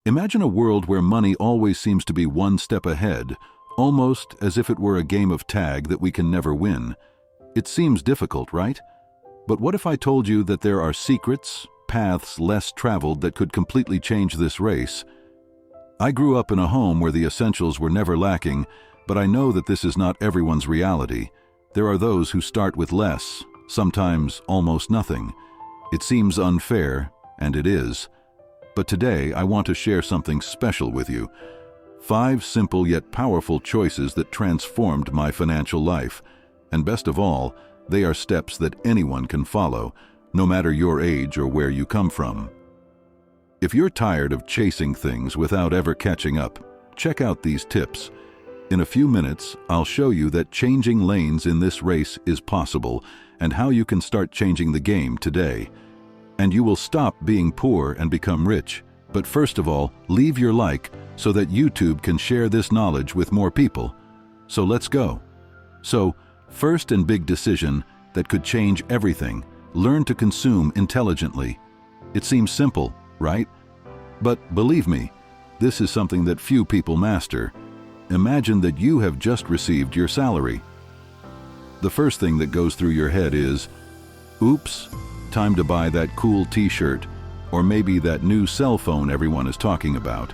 Imagine a world where money always seems to be one step ahead, almost as if it were a game of tag that we can never win. It seems difficult, right? But what if I told you that there are secrets, paths less traveled that could completely change this race? I grew up in a home where the essentials were never lacking, but I know that this is not everyone's reality. There are those who start with less, sometimes almost nothing. It seems unfair, and it is. But today I want to share something special with you. 5 simple yet powerful choices that transformed my financial life. And best of all, they are steps that anyone can follow, no matter your age or where you come from. If you're tired of chasing things without ever catching up, check out these tips. In a few minutes, I'll show you that changing lanes in this race is possible and how you can start changing the game today. And you will stop being poor and become rich. But first of all, leave your like so that YouTube can share this knowledge with more people. So let's go. So, first and big decision that could change everything: learn to consume intelligently. It seems simple, right? But believe me, this is something that few people master. Imagine that you have just received your salary. The first thing that goes through your head is, oops, time to buy that cool t-shirt, or maybe that new cell phone everyone is talking about.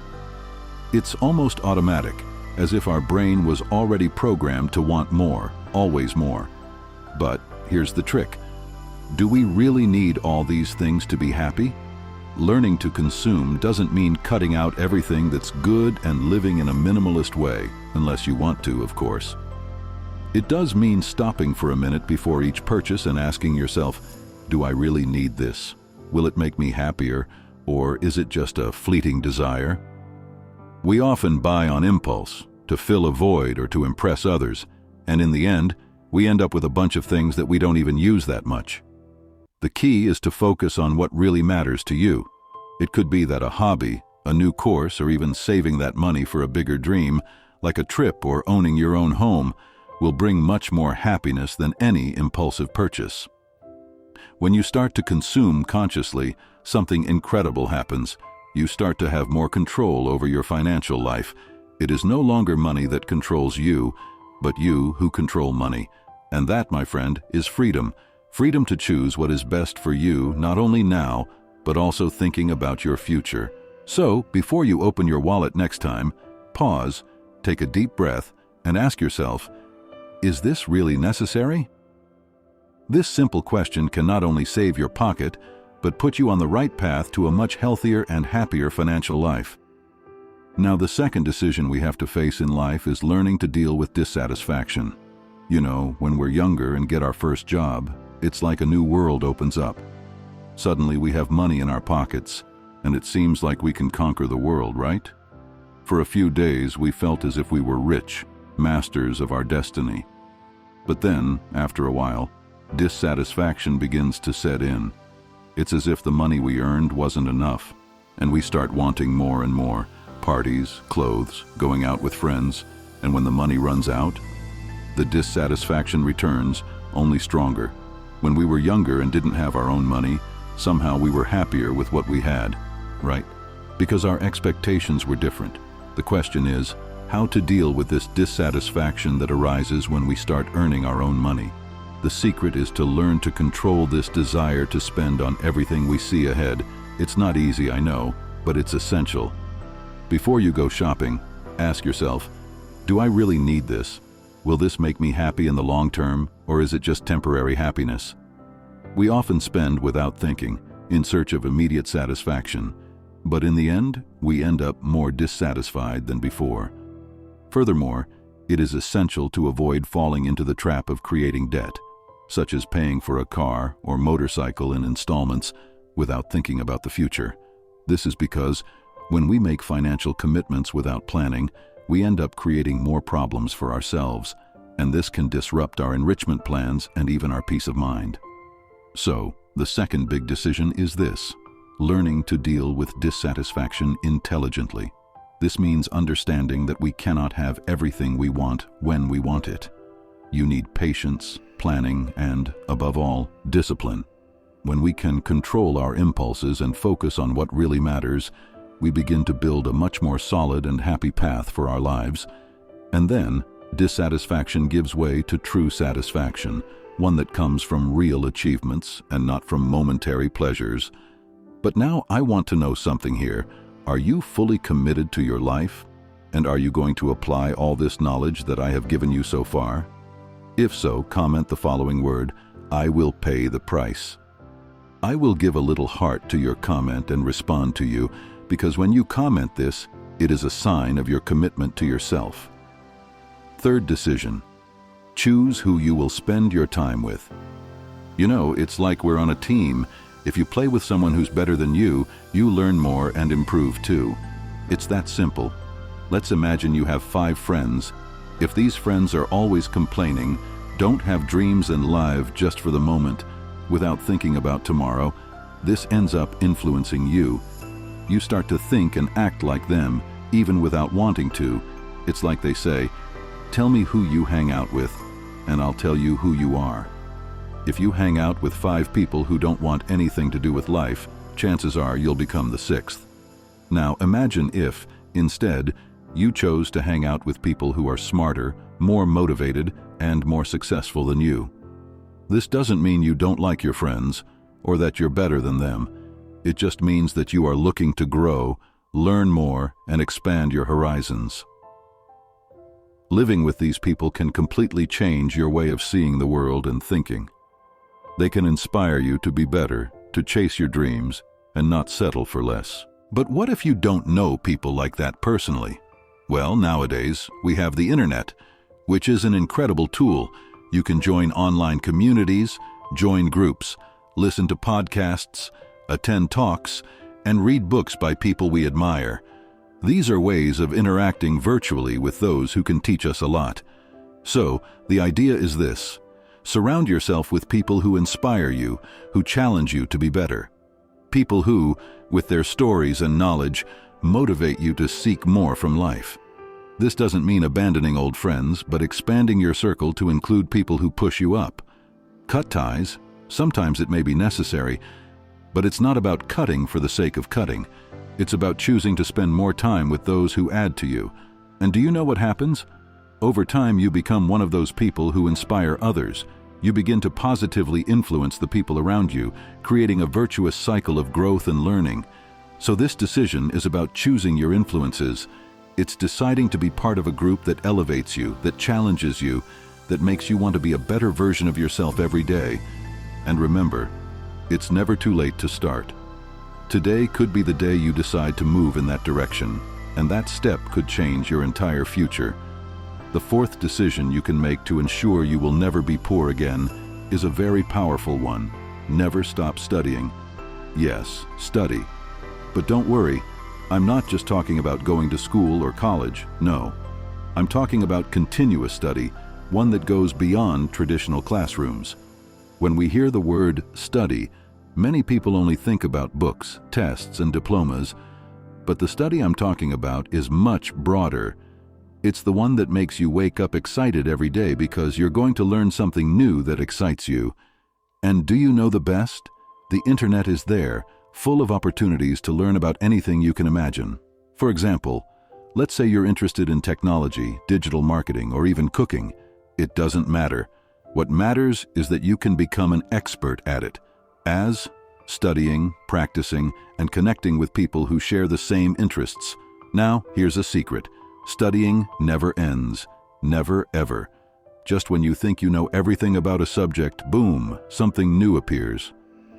It's almost automatic, as if our brain was already programmed to want more, always more. But here's the trick. Do we really need all these things to be happy? Learning to consume doesn't mean cutting out everything that's good and living in a minimalist way, unless you want to, of course. It does mean stopping for a minute before each purchase and asking yourself, do I really need this? Will it make me happier, or is it just a fleeting desire? We often buy on impulse, to fill a void or to impress others, and in the end, we end up with a bunch of things that we don't even use that much. The key is to focus on what really matters to you. It could be that a hobby, a new course, or even saving that money for a bigger dream, like a trip or owning your own home, will bring much more happiness than any impulsive purchase. When you start to consume consciously, something incredible happens. You start to have more control over your financial life. It is no longer money that controls you, but you who control money. And that, my friend, is freedom. Freedom to choose what is best for you, not only now, but also thinking about your future. So, before you open your wallet next time, pause, take a deep breath, and ask yourself, is this really necessary? This simple question can not only save your pocket, but put you on the right path to a much healthier and happier financial life. Now, the second decision we have to face in life is learning to deal with dissatisfaction. You know, when we're younger and get our first job, it's like a new world opens up. Suddenly we have money in our pockets, and it seems like we can conquer the world, right? For a few days we felt as if we were rich, masters of our destiny. But then, after a while, dissatisfaction begins to set in. It's as if the money we earned wasn't enough, and we start wanting more and more. Parties, clothes, going out with friends, and when the money runs out, the dissatisfaction returns, only stronger. When we were younger and didn't have our own money, somehow we were happier with what we had, right? Because our expectations were different. The question is, how to deal with this dissatisfaction that arises when we start earning our own money. The secret is to learn to control this desire to spend on everything we see ahead. It's not easy, I know, but it's essential. Before you go shopping, ask yourself, do I really need this? Will this make me happy in the long term, or is it just temporary happiness? We often spend without thinking, in search of immediate satisfaction, but in the end, we end up more dissatisfied than before. Furthermore, it is essential to avoid falling into the trap of creating debt, such as paying for a car or motorcycle in installments without thinking about the future. This is because when we make financial commitments without planning, we end up creating more problems for ourselves, and this can disrupt our enrichment plans and even our peace of mind. So, the second big decision is this: learning to deal with dissatisfaction intelligently. This means understanding that we cannot have everything we want when we want it. You need patience, planning, and, above all, discipline. When we can control our impulses and focus on what really matters, we begin to build a much more solid and happy path for our lives. And then, dissatisfaction gives way to true satisfaction, one that comes from real achievements and not from momentary pleasures. But now I want to know something here. Are you fully committed to your life? And are you going to apply all this knowledge that I have given you so far? If so, comment the following word: I will pay the price. I will give a little heart to your comment and respond to you, because when you comment this, it is a sign of your commitment to yourself. Third decision: choose who you will spend your time with. You know, it's like we're on a team. If you play with someone who's better than you learn more and improve too. It's that simple. Let's imagine you have 5 friends. If these friends are always complaining, don't have dreams and live just for the moment, without thinking about tomorrow, this ends up influencing you. You start to think and act like them, even without wanting to. It's like they say, tell me who you hang out with, and I'll tell you who you are. If you hang out with 5 people who don't want anything to do with life, chances are you'll become the 6th. Now imagine if, instead, you chose to hang out with people who are smarter, more motivated, and more successful than you. This doesn't mean you don't like your friends, or that you're better than them. It just means that you are looking to grow, learn more, and expand your horizons. Living with these people can completely change your way of seeing the world and thinking. They can inspire you to be better, to chase your dreams, and not settle for less. But what if you don't know people like that personally? Well, nowadays, we have the internet, which is an incredible tool. You can join online communities, join groups, listen to podcasts, attend talks, and read books by people we admire. These are ways of interacting virtually with those who can teach us a lot. So, the idea is this: surround yourself with people who inspire you, who challenge you to be better. People who, with their stories and knowledge, motivate you to seek more from life. This doesn't mean abandoning old friends, but expanding your circle to include people who push you up. Cut ties. Sometimes it may be necessary, but it's not about cutting for the sake of cutting. It's about choosing to spend more time with those who add to you. And do you know what happens? Over time, you become one of those people who inspire others. You begin to positively influence the people around you, creating a virtuous cycle of growth and learning. So this decision is about choosing your influences. It's deciding to be part of a group that elevates you, that challenges you, that makes you want to be a better version of yourself every day. And remember, it's never too late to start. Today could be the day you decide to move in that direction, and that step could change your entire future. The fourth decision you can make to ensure you will never be poor again is a very powerful one. Never stop studying. Yes, study. But don't worry, I'm not just talking about going to school or college, no. I'm talking about continuous study, one that goes beyond traditional classrooms. When we hear the word study, many people only think about books, tests, and diplomas, but the study I'm talking about is much broader. It's the one that makes you wake up excited every day because you're going to learn something new that excites you. And do you know the best? The internet is there, full of opportunities to learn about anything you can imagine. For example, let's say you're interested in technology, digital marketing, or even cooking. It doesn't matter. What matters is that you can become an expert at it, as studying, practicing, and connecting with people who share the same interests. Now, here's a secret. Studying never ends. Never, ever. Just when you think you know everything about a subject, boom, something new appears.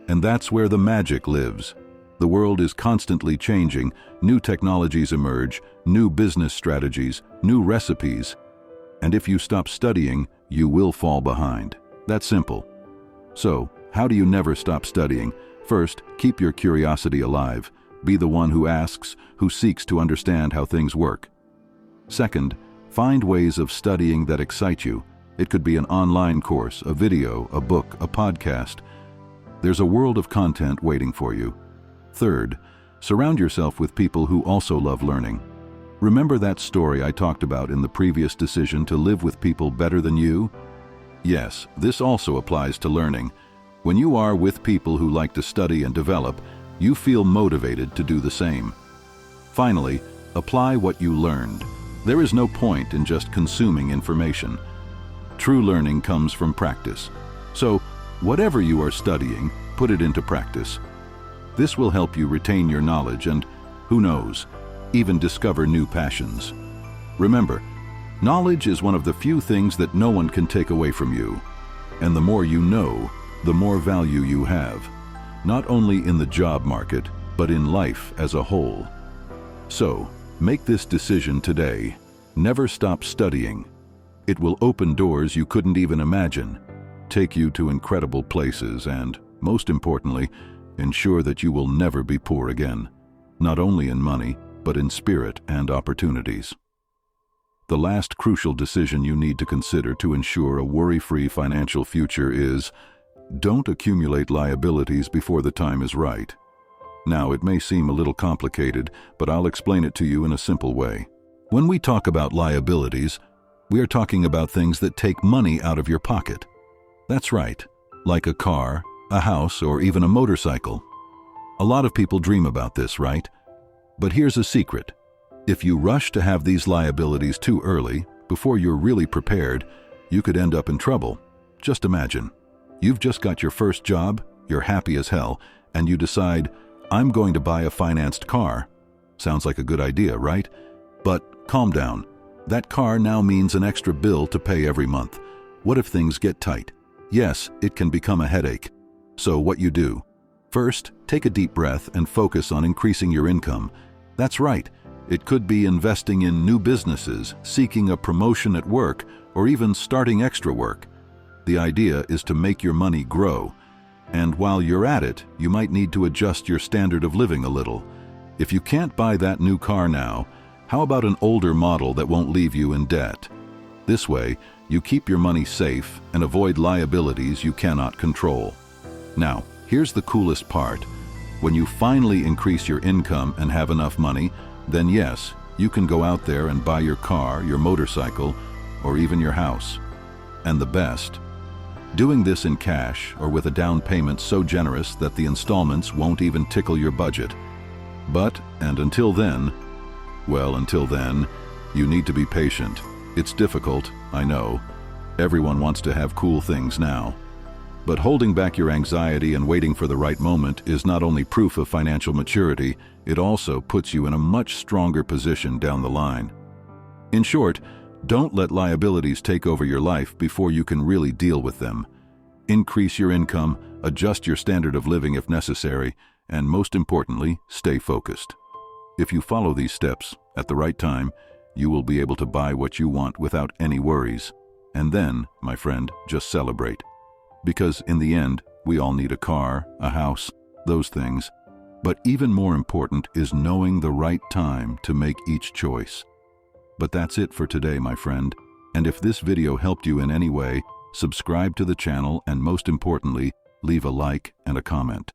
And that's where the magic lives. The world is constantly changing, new technologies emerge, new business strategies, new recipes. And if you stop studying, you will fall behind. That's simple. So, how do you never stop studying? First, keep your curiosity alive. Be the one who asks, who seeks to understand how things work. Second, find ways of studying that excite you. It could be an online course, a video, a book, a podcast. There's a world of content waiting for you. Third, surround yourself with people who also love learning. Remember that story I talked about in the previous decision to live with people better than you? Yes, this also applies to learning. When you are with people who like to study and develop, you feel motivated to do the same. Finally, apply what you learned. There is no point in just consuming information. True learning comes from practice. So, whatever you are studying, put it into practice. This will help you retain your knowledge and, who knows, even discover new passions. Remember, knowledge is one of the few things that no one can take away from you. And the more you know, the more value you have, not only in the job market, but in life as a whole. So, make this decision today. Never stop studying. It will open doors you couldn't even imagine, take you to incredible places, and, most importantly, ensure that you will never be poor again, not only in money, but in spirit and opportunities. The last crucial decision you need to consider to ensure a worry-free financial future is, don't accumulate liabilities before the time is right. Now, it may seem a little complicated, but I'll explain it to you in a simple way. When we talk about liabilities, we are talking about things that take money out of your pocket. That's right, like a car, a house, or even a motorcycle. A lot of people dream about this, right? But here's a secret. If you rush to have these liabilities too early, before you're really prepared, you could end up in trouble. Just imagine. You've just got your first job, you're happy as hell, and you decide, I'm going to buy a financed car. Sounds like a good idea, right? But calm down. That car now means an extra bill to pay every month. What if things get tight? Yes, it can become a headache. So what you do? First, take a deep breath and focus on increasing your income. That's right. It could be investing in new businesses, seeking a promotion at work, or even starting extra work. The idea is to make your money grow. And while you're at it, you might need to adjust your standard of living a little. If you can't buy that new car now, how about an older model that won't leave you in debt? This way, you keep your money safe and avoid liabilities you cannot control. Now, here's the coolest part. When you finally increase your income and have enough money, then yes, you can go out there and buy your car, your motorcycle, or even your house. And the best, doing this in cash or with a down payment so generous that the installments won't even tickle your budget. But, and until then, you need to be patient. It's difficult, I know. Everyone wants to have cool things now. But holding back your anxiety and waiting for the right moment is not only proof of financial maturity, it also puts you in a much stronger position down the line. In short, don't let liabilities take over your life before you can really deal with them. Increase your income, adjust your standard of living if necessary, and most importantly, stay focused. If you follow these steps at the right time, you will be able to buy what you want without any worries. And then, my friend, just celebrate. Because in the end, we all need a car, a house, those things. But even more important is knowing the right time to make each choice. But that's it for today, my friend. And if this video helped you in any way, subscribe to the channel and most importantly, leave a like and a comment.